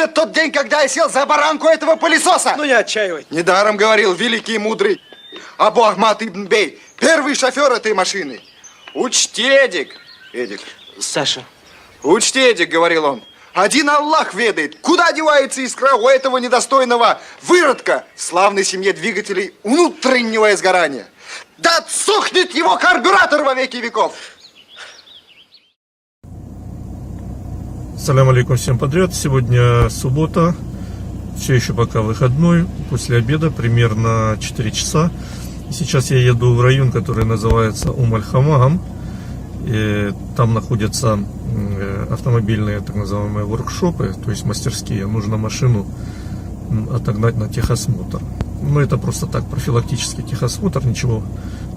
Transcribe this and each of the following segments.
лет тот день, когда я сел за баранку этого пылесоса. Ну не отчаивай. Недаром говорил великий и мудрый Абу Ахмад ибн Бей, первый шофер этой машины. Учти, Эдик. Эдик. Саша. Учти, Эдик, говорил он. Один Аллах ведает, куда девается искра у этого недостойного выродка в славной семье двигателей внутреннего изгорания. Да отсохнет его карбюратор во веки веков. Салям алейкум всем подряд. Сегодня суббота, все еще пока выходной, после обеда, примерно 4 часа. Сейчас я еду в район, который называется Ум-аль-Хамам. Там находятся автомобильные так называемые воркшопы, то есть мастерские. Нужно машину отогнать на техосмотр. Но это просто так, профилактический техосмотр, ничего,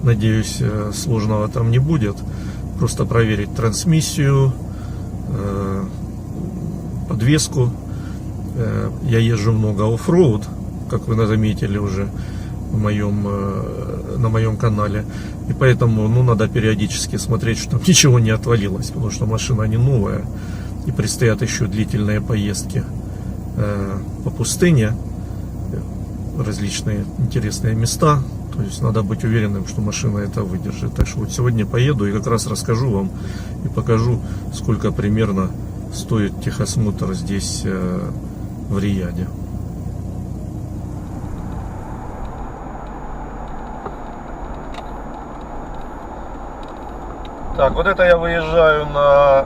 надеюсь, сложного там не будет. Просто проверить трансмиссию, подвеску. Я езжу много оффроуд, как вы заметили уже на моем канале. И поэтому надо периодически смотреть, чтобы ничего не отвалилось, потому что машина не новая. И предстоят еще длительные поездки по пустыне, различные интересные места. То есть надо быть уверенным, что машина это выдержит. Так что вот сегодня поеду и как раз расскажу вам и покажу, сколько примерно стоит техосмотр здесь в Рияде. Так, вот это я выезжаю на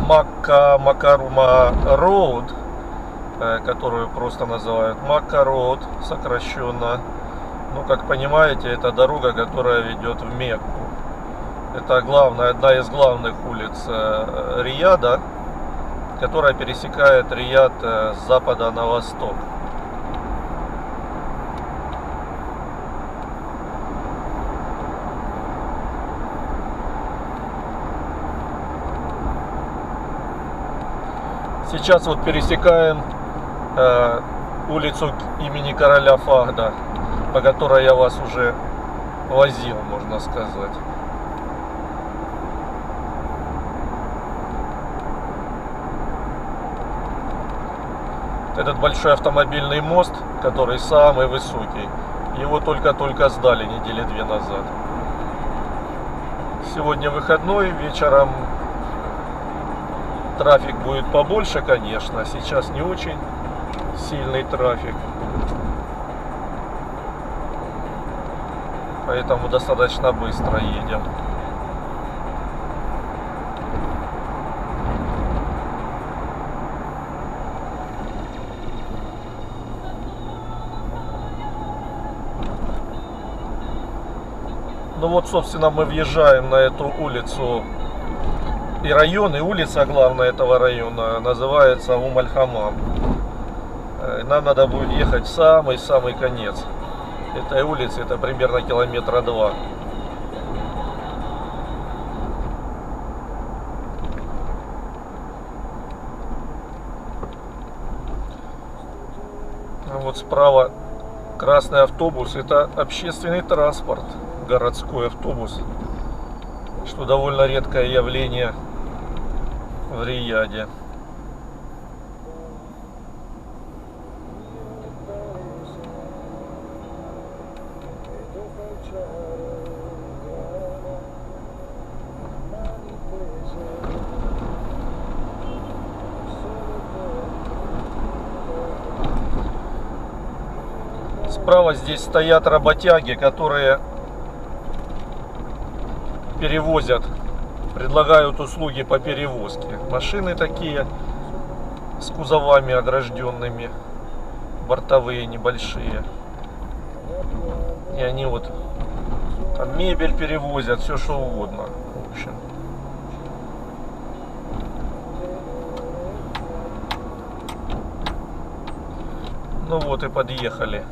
Макка-Макарума Роуд, которую просто называют Макка Роуд, сокращенно. Ну, как понимаете, это дорога, которая ведет в Мекку. Это одна из главных улиц Рияда, которая пересекает Рияд с запада на восток. Сейчас вот пересекаем улицу имени короля Фахда, по которой я вас уже возил, можно сказать. Этот большой автомобильный мост, который самый высокий, его только-только сдали недели 2 назад. Сегодня выходной, вечером трафик будет побольше, конечно, сейчас не очень сильный трафик, поэтому достаточно быстро едем. Ну вот, собственно, мы въезжаем на эту улицу. И район, и улица, главная, этого района называется Ум-аль-Хамам. Нам надо будет ехать в самый-самый конец этой улицы. Это примерно километра 2. А вот справа красный автобус. Это общественный транспорт, городской автобус, что довольно редкое явление в Рияде. Справа здесь стоят работяги, которые перевозят, предлагают услуги по перевозке. Машины такие с кузовами огражденными, бортовые небольшие. И они вот там мебель перевозят, все что угодно, в общем. Ну вот и подъехали.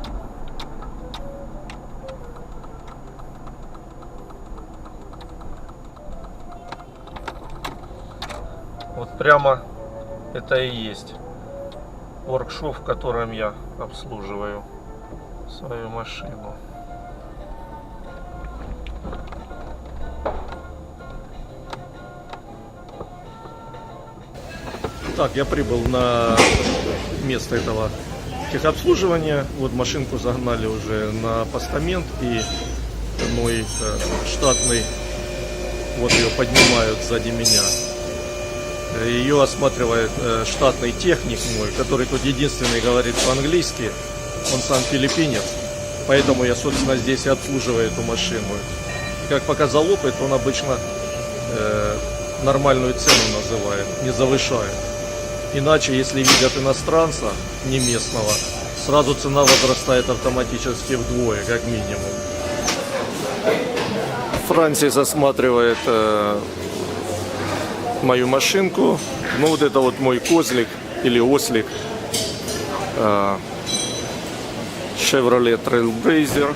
Вот прямо это и есть воркшоп, в котором я обслуживаю свою машину. Так, я прибыл на место этого техобслуживания. Вот машинку загнали уже на постамент, и мой штатный, вот ее поднимают сзади меня. Ее осматривает штатный техник мой, который тут единственный говорит по-английски. Он сам филиппинец, поэтому я, собственно, здесь и обслуживаю эту машину. Как показал опыт, он обычно нормальную цену называет, не завышает. Иначе, если видят иностранца, не местного, сразу цена возрастает автоматически вдвое, как минимум. Франсис осматривает мою машинку. Ну, вот это вот мой козлик или ослик. Chevrolet Trailblazer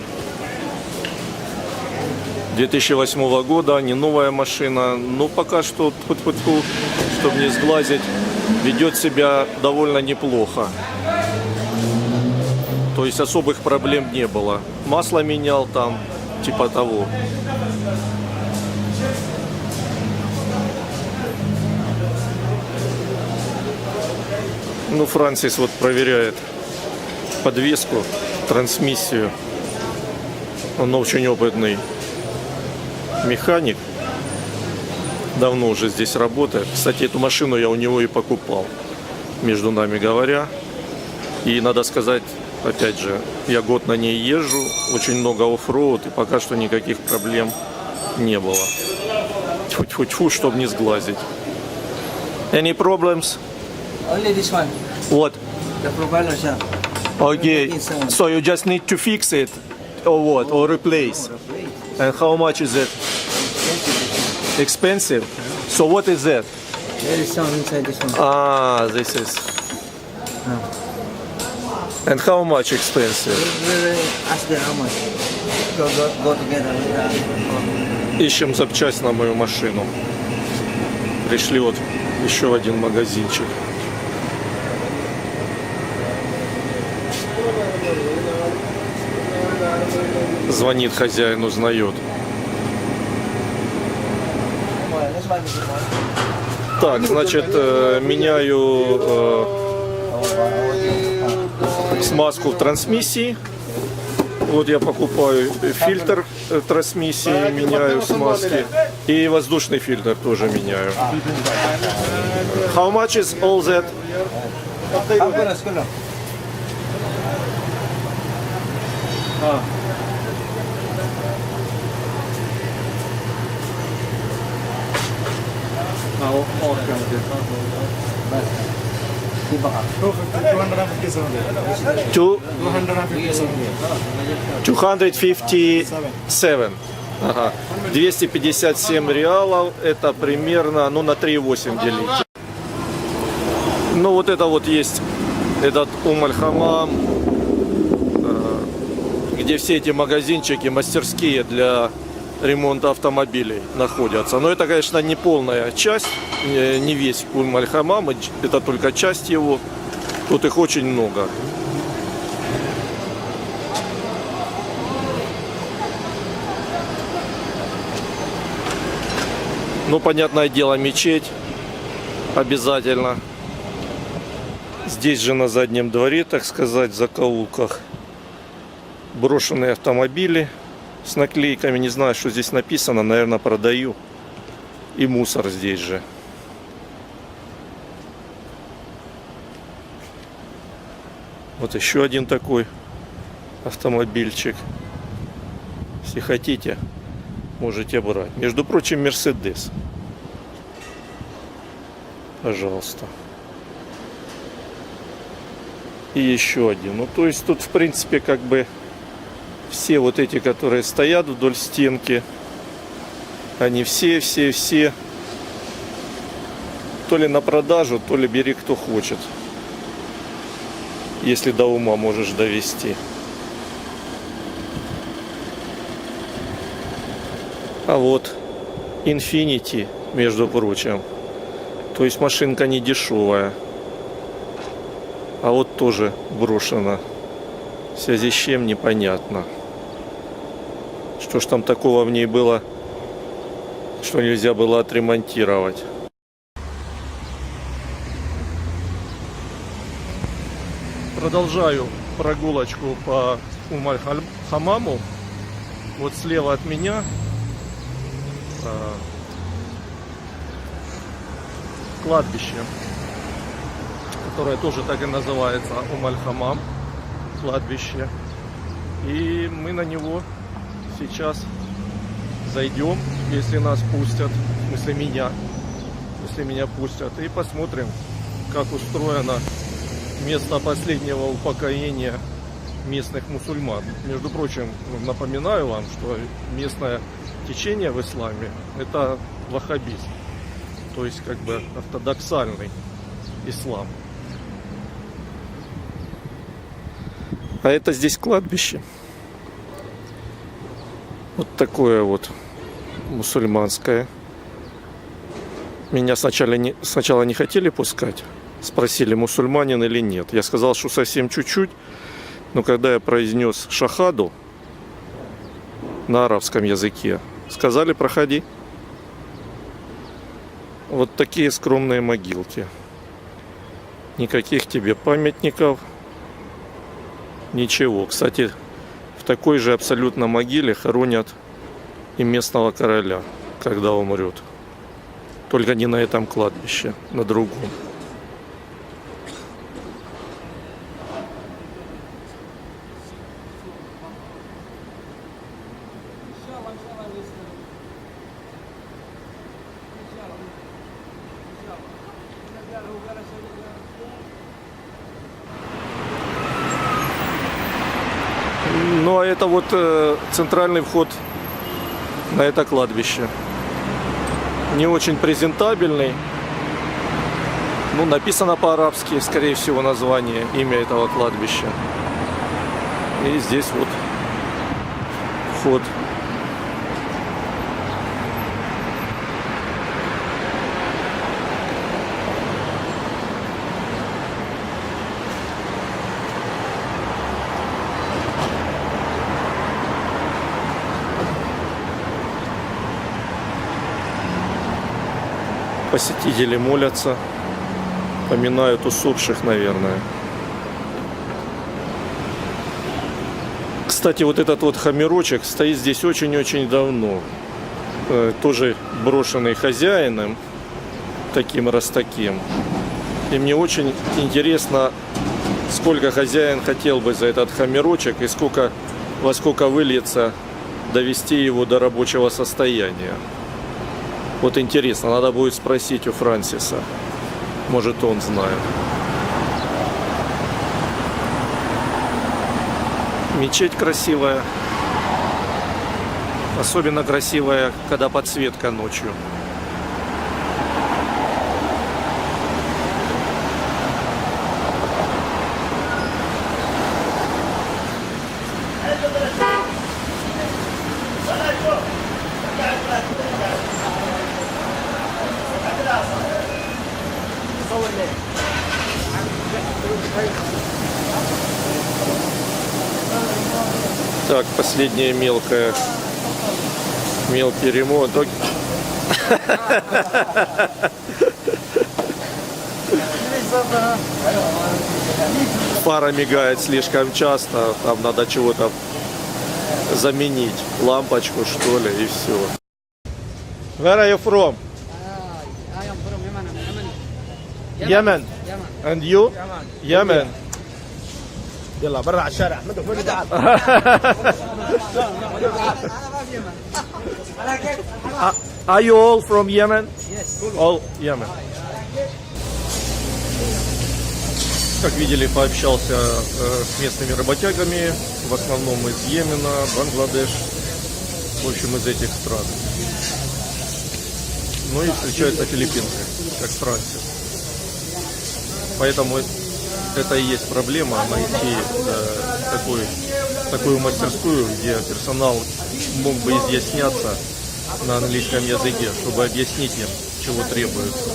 2008 года, не новая машина, но пока что, чтобы не сглазить, ведет себя довольно неплохо. То есть особых проблем не было. Масло менял там, типа того. Ну, Франсис вот проверяет подвеску, трансмиссию. Он очень опытный механик. Давно уже здесь работает. Кстати, эту машину я у него и покупал, между нами говоря. И надо сказать, опять же, я год на ней езжу, очень много оффроуд, и пока что никаких проблем не было. Тьфу-тьфу-тьфу, чтобы не сглазить. Any problems? Only this one, What? the propeller shaft. Okay, so you just need to fix it, or what, or replace. And how much is it? Expensive? So what is that? There is some inside this one. Ah, this is. And how much expensive? We'll ask them how much. Go together with Ищем запчасть на мою машину. Пришли вот еще в один магазинчик. Звонит хозяин, узнает. Так, значит, меняю смазку в трансмиссии. Вот я покупаю фильтр трансмиссии, меняю смазки. И воздушный фильтр тоже меняю. How much is all that? Two, 257. Ага. 257 реалов, это примерно, ну, на 3,8 делить. Ну, вот это вот есть этот Аль-Хамам, где все эти магазинчики, мастерские для ремонта автомобилей находятся. Но это, конечно, не полная часть, не весь Аль-Хамам, это только часть его. Тут их очень много. Ну, понятное дело, мечеть обязательно. Здесь же на заднем дворе, так сказать, в закоулках, брошенные автомобили с наклейками. Не знаю, что здесь написано, наверное, продаю. И мусор здесь же. Вот еще один такой автомобильчик. Если хотите, можете брать. Между прочим, Мерседес. Пожалуйста. И еще один. Ну, то есть тут, в принципе, как бы все вот эти, которые стоят вдоль стенки, они все то ли на продажу, то ли бери кто хочет. Если до ума можешь довести. А вот Infiniti, между прочим. То есть машинка не дешевая. А вот тоже брошена. В связи с чем непонятно. Что ж там такого в ней было, что нельзя было отремонтировать. Продолжаю прогулочку по Умаль-Хамаму. Вот слева от меня кладбище, которое тоже так и называется Умаль-Хамам кладбище. И мы на него сейчас зайдем, если нас пустят, в смысле меня, если меня пустят, и посмотрим, как устроено место последнего упокоения местных мусульман. Между прочим, напоминаю вам, что местное течение в исламе — это ваххабизм, то есть как бы ортодоксальный ислам. А это здесь кладбище. Вот такое вот мусульманское. Меня сначала не хотели пускать. Спросили, мусульманин или нет. Я сказал, что совсем чуть-чуть. Но когда я произнес шахаду на арабском языке, сказали, проходи. Вот такие скромные могилки. Никаких тебе памятников. Ничего. Кстати, в такой же абсолютно могиле хоронят и местного короля, когда умрет. Только не на этом кладбище, на другом. Ну а это вот центральный вход на это кладбище. Не очень презентабельный. Ну, написано по-арабски, скорее всего, название, имя этого кладбища. И здесь вот вход. Посетители молятся, поминают усопших, наверное. Кстати, вот этот вот хамерочек стоит здесь очень-очень давно. Тоже брошенный хозяином, таким раз таким. И мне очень интересно, сколько хозяин хотел бы за этот хамерочек и во сколько выльется довести его до рабочего состояния. Вот интересно, надо будет спросить у Франсиса. Может, он знает. Мечеть красивая. Особенно красивая, когда подсветка ночью. Так, последнее мелкий ремонт. Фара мигает слишком часто, там надо чего-то заменить, лампочку что ли, и все. Where are you from? I am from Yemen. Yemen. And you? Yemen. يلا برا على الشارع احمد وين تعال Are you all from Yemen? Yes. All Yemen. Как видели, пообщался с местными работягами, в основном из Йемена, Бангладеш, в общем, из этих стран. Ну и встречаются филиппинцы, как Франсис. Поэтому это и есть проблема, найти такую мастерскую, где персонал мог бы изъясняться на английском языке, чтобы объяснить им, чего требуется.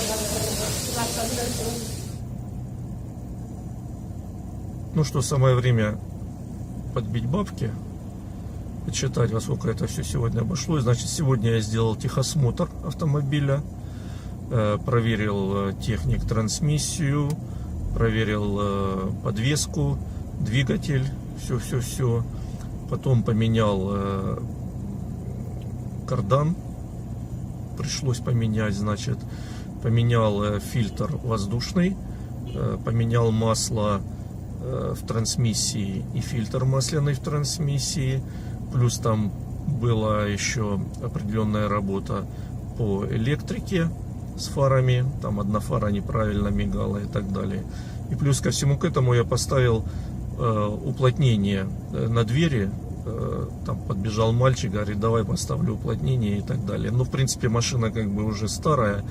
Ну что, самое время подбить бабки, почитать, во сколько это все сегодня обошлось. Значит, сегодня я сделал техосмотр автомобиля, проверил техник трансмиссию, проверил подвеску, двигатель, все. Потом поменял кардан, пришлось поменять, значит, поменял фильтр воздушный, поменял масло в трансмиссии и фильтр масляный в трансмиссии, плюс там была еще определенная работа по электрике с фарами, там одна фара неправильно мигала и так далее. И плюс ко всему к этому я поставил уплотнение на двери, там подбежал мальчик, говорит, давай поставлю уплотнение и так далее. Но в принципе машина как бы уже старая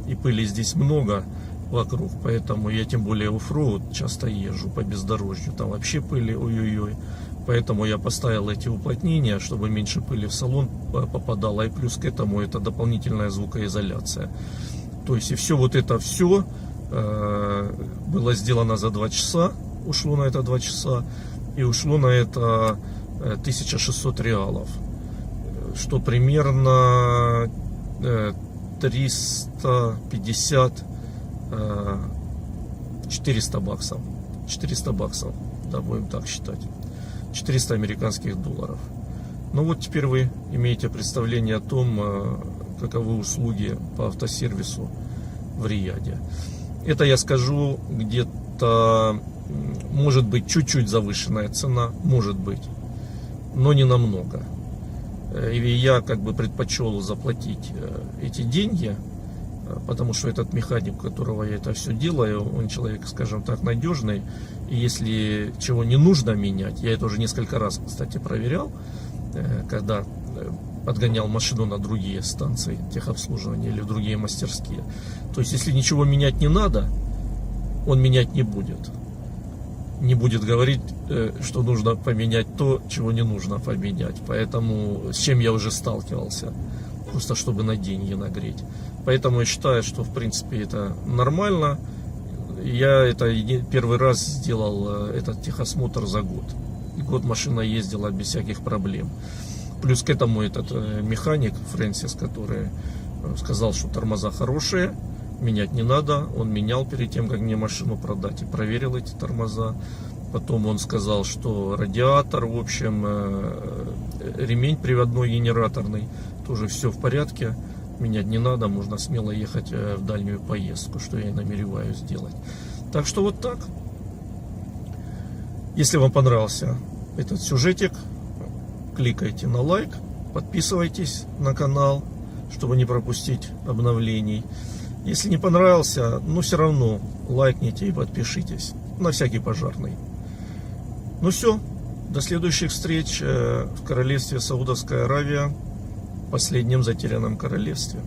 и пыли здесь много вокруг, поэтому я тем более оффроуд часто езжу по бездорожью, там вообще пыли ой-ой-ой. Поэтому я поставил эти уплотнения, чтобы меньше пыли в салон попадало, и плюс к этому это дополнительная звукоизоляция. То есть и все вот это все было сделано за 2 часа, ушло на это 2 часа, и ушло на это 1600 реалов, что примерно 350 400 баксов. 400 баксов, да, будем так считать. 400 американских долларов. Ну вот теперь вы имеете представление о том, каковы услуги по автосервису в Рияде. Это я скажу где-то, может быть, чуть-чуть завышенная цена, может быть, но не намного. И я как бы предпочел заплатить эти деньги, потому что этот механик, у которого я это все делаю, он человек, скажем так, надежный. И если чего не нужно менять, я это уже несколько раз, кстати, проверял, когда подгонял машину на другие станции техобслуживания или в другие мастерские. То есть, если ничего менять не надо, он менять не будет. Не будет говорить, что нужно поменять то, чего не нужно поменять. Поэтому с чем я уже сталкивался, просто чтобы на деньги нагреть. Поэтому я считаю, что в принципе это нормально. Я это первый раз сделал этот техосмотр за год. И год машина ездила без всяких проблем. Плюс к этому этот механик Фрэнсис, который сказал, что тормоза хорошие, менять не надо. Он менял перед тем, как мне машину продать, и проверил эти тормоза. Потом он сказал, что радиатор, в общем, ремень приводной генераторный, тоже все в порядке. Менять не надо, можно смело ехать в дальнюю поездку, что я и намереваюсь сделать. Так что вот так. Если вам понравился этот сюжетик, кликайте на лайк, подписывайтесь на канал, чтобы не пропустить обновлений. Если не понравился, но все равно лайкните и подпишитесь, на всякий пожарный. Ну все, до следующих встреч в королевстве Саудовская Аравия, последнем затерянном королевстве.